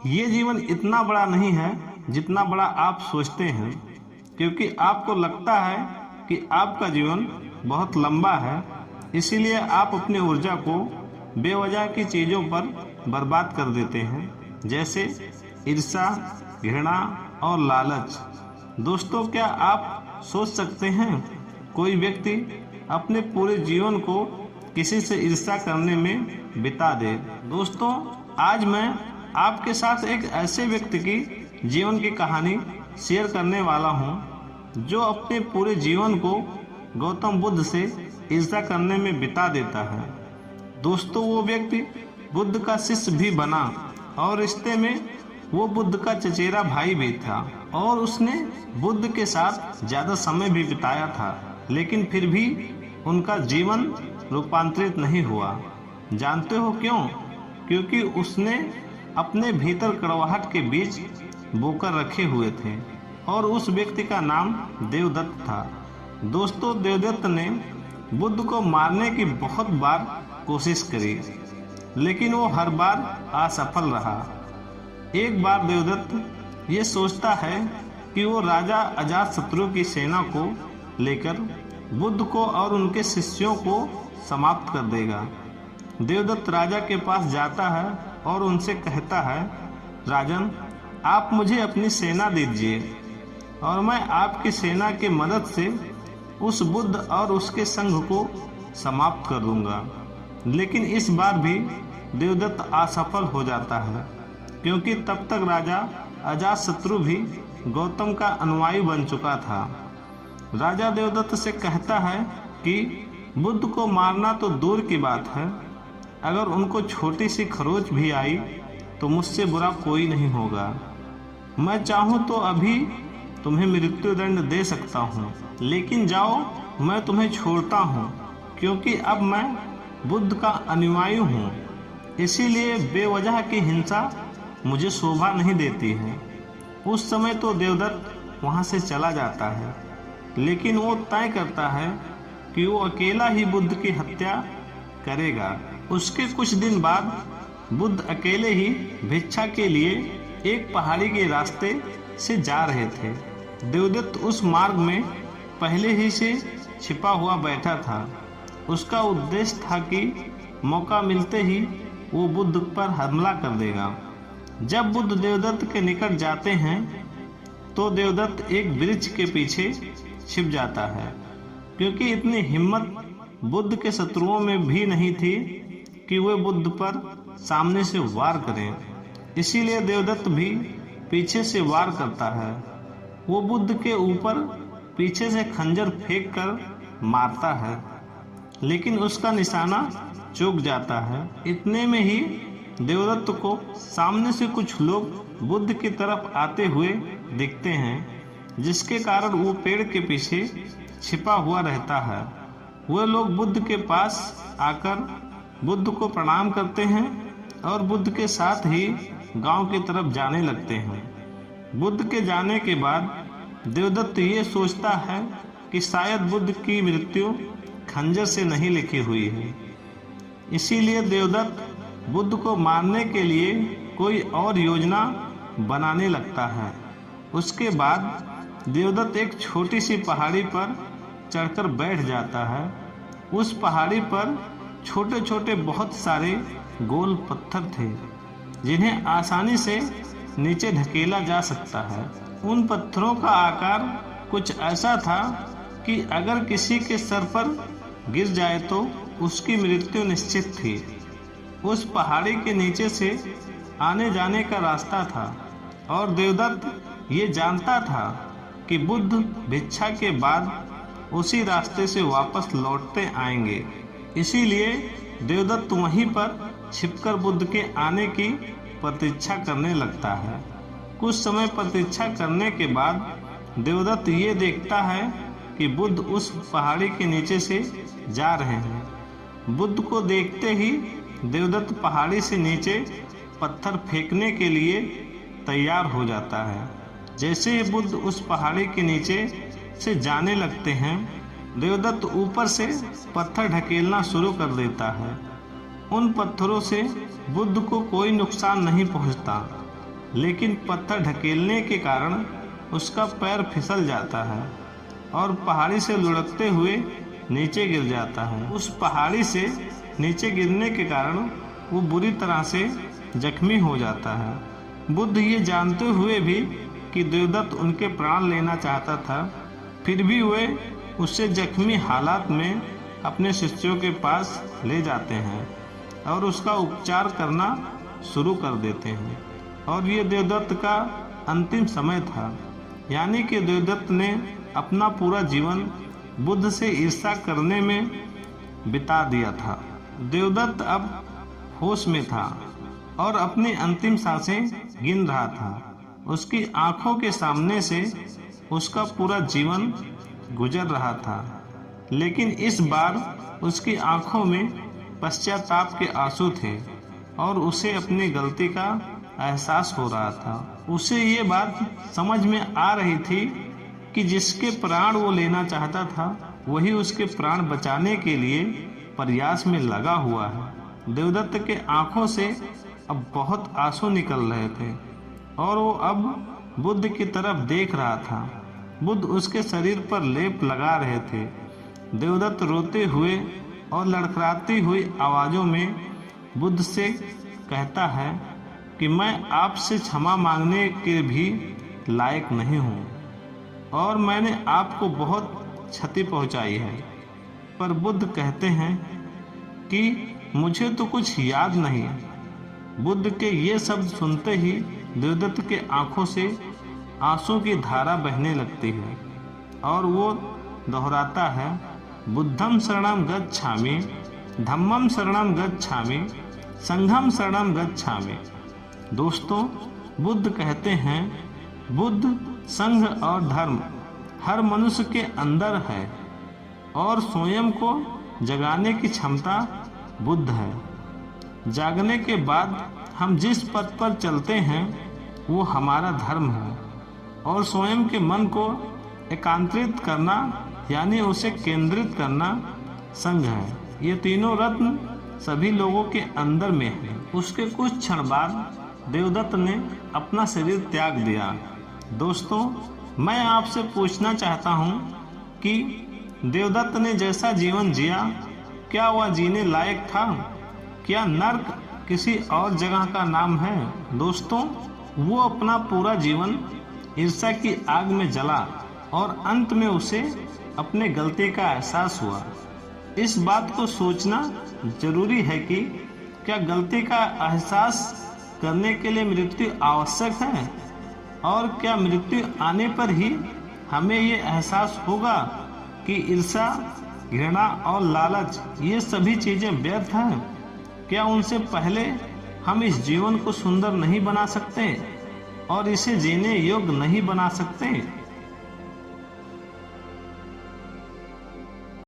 ये जीवन इतना बड़ा नहीं है जितना बड़ा आप सोचते हैं, क्योंकि आपको लगता है कि आपका जीवन बहुत लंबा है। इसीलिए आप अपनी ऊर्जा को बेवजह की चीज़ों पर बर्बाद कर देते हैं, जैसे ईर्ष्या, घृणा और लालच। दोस्तों, क्या आप सोच सकते हैं कोई व्यक्ति अपने पूरे जीवन को किसी से ईर्ष्या करने में बिता दे? दोस्तों, आज मैं आपके साथ एक ऐसे व्यक्ति की जीवन की कहानी शेयर करने वाला हूं, जो अपने पूरे जीवन को गौतम बुद्ध से ईर्ष्या करने में बिता देता है। दोस्तों, वो व्यक्ति बुद्ध का शिष्य भी बना और रिश्ते में वो बुद्ध का चचेरा भाई भी था, और उसने बुद्ध के साथ ज़्यादा समय भी बिताया था, लेकिन फिर भी उनका जीवन रूपांतरित नहीं हुआ। जानते हो क्यों? क्योंकि उसने अपने भीतर कड़वाहट के बीज बोकर रखे हुए थे, और उस व्यक्ति का नाम देवदत्त था। दोस्तों, देवदत्त ने बुद्ध को मारने की बहुत बार कोशिश करी, लेकिन वो हर बार असफल रहा। एक बार देवदत्त ये सोचता है कि वो राजा अजातशत्रु की सेना को लेकर बुद्ध को और उनके शिष्यों को समाप्त कर देगा। देवदत्त राजा के पास जाता है और उनसे कहता है, राजन, आप मुझे अपनी सेना दीजिए और मैं आपकी सेना की मदद से उस बुद्ध और उसके संघ को समाप्त कर दूंगा। लेकिन इस बार भी देवदत्त असफल हो जाता है, क्योंकि तब तक राजा अजातशत्रु भी गौतम का अनुयायी बन चुका था। राजा देवदत्त से कहता है कि बुद्ध को मारना तो दूर की बात है, अगर उनको छोटी सी खरोच भी आई तो मुझसे बुरा कोई नहीं होगा। मैं चाहूँ तो अभी तुम्हें मृत्युदंड दे सकता हूँ, लेकिन जाओ, मैं तुम्हें छोड़ता हूँ, क्योंकि अब मैं बुद्ध का अनुयायी हूँ। इसीलिए बेवजह की हिंसा मुझे शोभा नहीं देती है। उस समय तो देवदत्त वहाँ से चला जाता है, लेकिन वो तय करता है कि वो अकेला ही बुद्ध की हत्या करेगा। उसके कुछ दिन बाद बुद्ध अकेले ही भिक्षा के लिए एक पहाड़ी के रास्ते से जा रहे थे। देवदत्त उस मार्ग में पहले ही से छिपा हुआ बैठा था। उसका उद्देश्य था कि मौका मिलते ही वो बुद्ध पर हमला कर देगा। जब बुद्ध देवदत्त के निकट जाते हैं तो देवदत्त एक वृक्ष के पीछे छिप जाता है, क्योंकि इतनी हिम्मत बुद्ध के शत्रुओं में भी नहीं थी कि वे बुद्ध पर सामने से वार करें। इसीलिए देवदत्त भी पीछे से वार करता है। वो बुद्ध के ऊपर पीछे से खंजर फेंक कर मारता है, लेकिन उसका निशाना चूक जाता है। इतने में ही देवदत्त को सामने से कुछ लोग बुद्ध की तरफ आते हुए दिखते हैं, जिसके कारण वो पेड़ के पीछे छिपा हुआ रहता है। वे लोग बुद्ध के पास आकर बुद्ध को प्रणाम करते हैं और बुद्ध के साथ ही गांव की तरफ जाने लगते हैं। बुद्ध के जाने के बाद देवदत्त ये सोचता है कि शायद बुद्ध की मृत्यु खंजर से नहीं लिखी हुई है। इसीलिए देवदत्त बुद्ध को मारने के लिए कोई और योजना बनाने लगता है। उसके बाद देवदत्त एक छोटी सी पहाड़ी पर चढ़कर बैठ जाता है। उस पहाड़ी पर छोटे छोटे बहुत सारे गोल पत्थर थे, जिन्हें आसानी से नीचे धकेला जा सकता है। उन पत्थरों का आकार कुछ ऐसा था कि अगर किसी के सर पर गिर जाए तो उसकी मृत्यु निश्चित थी। उस पहाड़ी के नीचे से आने जाने का रास्ता था, और देवदत्त ये जानता था कि बुद्ध भिक्षा के बाद उसी रास्ते से वापस लौटते आएंगे। इसीलिए देवदत्त वहीं पर छिपकर बुद्ध के आने की प्रतीक्षा करने लगता है। कुछ समय प्रतीक्षा करने के बाद देवदत्त ये देखता है कि बुद्ध उस पहाड़ी के नीचे से जा रहे हैं। बुद्ध को देखते ही देवदत्त पहाड़ी से नीचे पत्थर फेंकने के लिए तैयार हो जाता है। जैसे ही बुद्ध उस पहाड़ी के नीचे से जाने लगते हैं, देवदत्त ऊपर से पत्थर ढकेलना शुरू कर देता है। उन पत्थरों से बुद्ध को कोई नुकसान नहीं पहुंचता, लेकिन पत्थर ढकेलने के कारण उसका पैर फिसल जाता है और पहाड़ी से लुढ़कते हुए नीचे गिर जाता है। उस पहाड़ी से नीचे गिरने के कारण वो बुरी तरह से जख्मी हो जाता है। बुद्ध ये जानते हुए भी कि देवदत्त उनके प्राण लेना चाहता था, फिर भी वे उससे जख्मी हालात में अपने शिष्यों के पास ले जाते हैं और उसका उपचार करना शुरू कर देते हैं। और ये देवदत्त का अंतिम समय था, यानी कि देवदत्त ने अपना पूरा जीवन बुद्ध से ईर्ष्या करने में बिता दिया था। देवदत्त अब होश में था और अपनी अंतिम सांसें गिन रहा था। उसकी आंखों के सामने से उसका पूरा जीवन गुजर रहा था, लेकिन इस बार उसकी आंखों में पश्चाताप के आंसू थे और उसे अपनी गलती का एहसास हो रहा था। उसे ये बात समझ में आ रही थी कि जिसके प्राण वो लेना चाहता था वही उसके प्राण बचाने के लिए प्रयास में लगा हुआ है। देवदत्त के आंखों से अब बहुत आंसू निकल रहे थे और वो अब बुद्ध की तरफ देख रहा था। बुद्ध उसके शरीर पर लेप लगा रहे थे। देवदत्त रोते हुए और लड़खड़ाती हुई आवाज़ों में बुद्ध से कहता है कि मैं आपसे क्षमा मांगने के भी लायक नहीं हूँ और मैंने आपको बहुत क्षति पहुँचाई है। पर बुद्ध कहते हैं कि मुझे तो कुछ याद नहीं है। बुद्ध के ये शब्द सुनते ही देवदत्त के आंखों से आंसू की धारा बहने लगती है और वो दोहराता है, बुद्धम शरणम गच्छामि, धम्मम शरणम गच्छामि, संघम शरणम गच्छामि। दोस्तों, बुद्ध कहते हैं बुद्ध, संघ और धर्म हर मनुष्य के अंदर है और स्वयं को जगाने की क्षमता बुद्ध है। जागने के बाद हम जिस पथ पर चलते हैं वो हमारा धर्म है और स्वयं के मन को एकांतरित करना यानी उसे केंद्रित करना संघ है। ये तीनों रत्न सभी लोगों के अंदर में है। उसके कुछ क्षण बाद देवदत्त ने अपना शरीर त्याग दिया। दोस्तों, मैं आपसे पूछना चाहता हूँ कि देवदत्त ने जैसा जीवन जिया क्या वह जीने लायक था? क्या नर्क किसी और जगह का नाम है? दोस्तों, वो अपना पूरा जीवन ईर्ष्या की आग में जला और अंत में उसे अपने गलती का एहसास हुआ। इस बात को सोचना जरूरी है कि क्या गलती का एहसास करने के लिए मृत्यु आवश्यक है और क्या मृत्यु आने पर ही हमें ये एहसास होगा कि ईर्ष्या, घृणा और लालच ये सभी चीजें व्यर्थ हैं? क्या उनसे पहले हम इस जीवन को सुंदर नहीं बना सकते और इसे जीने योग्य नहीं बना सकते?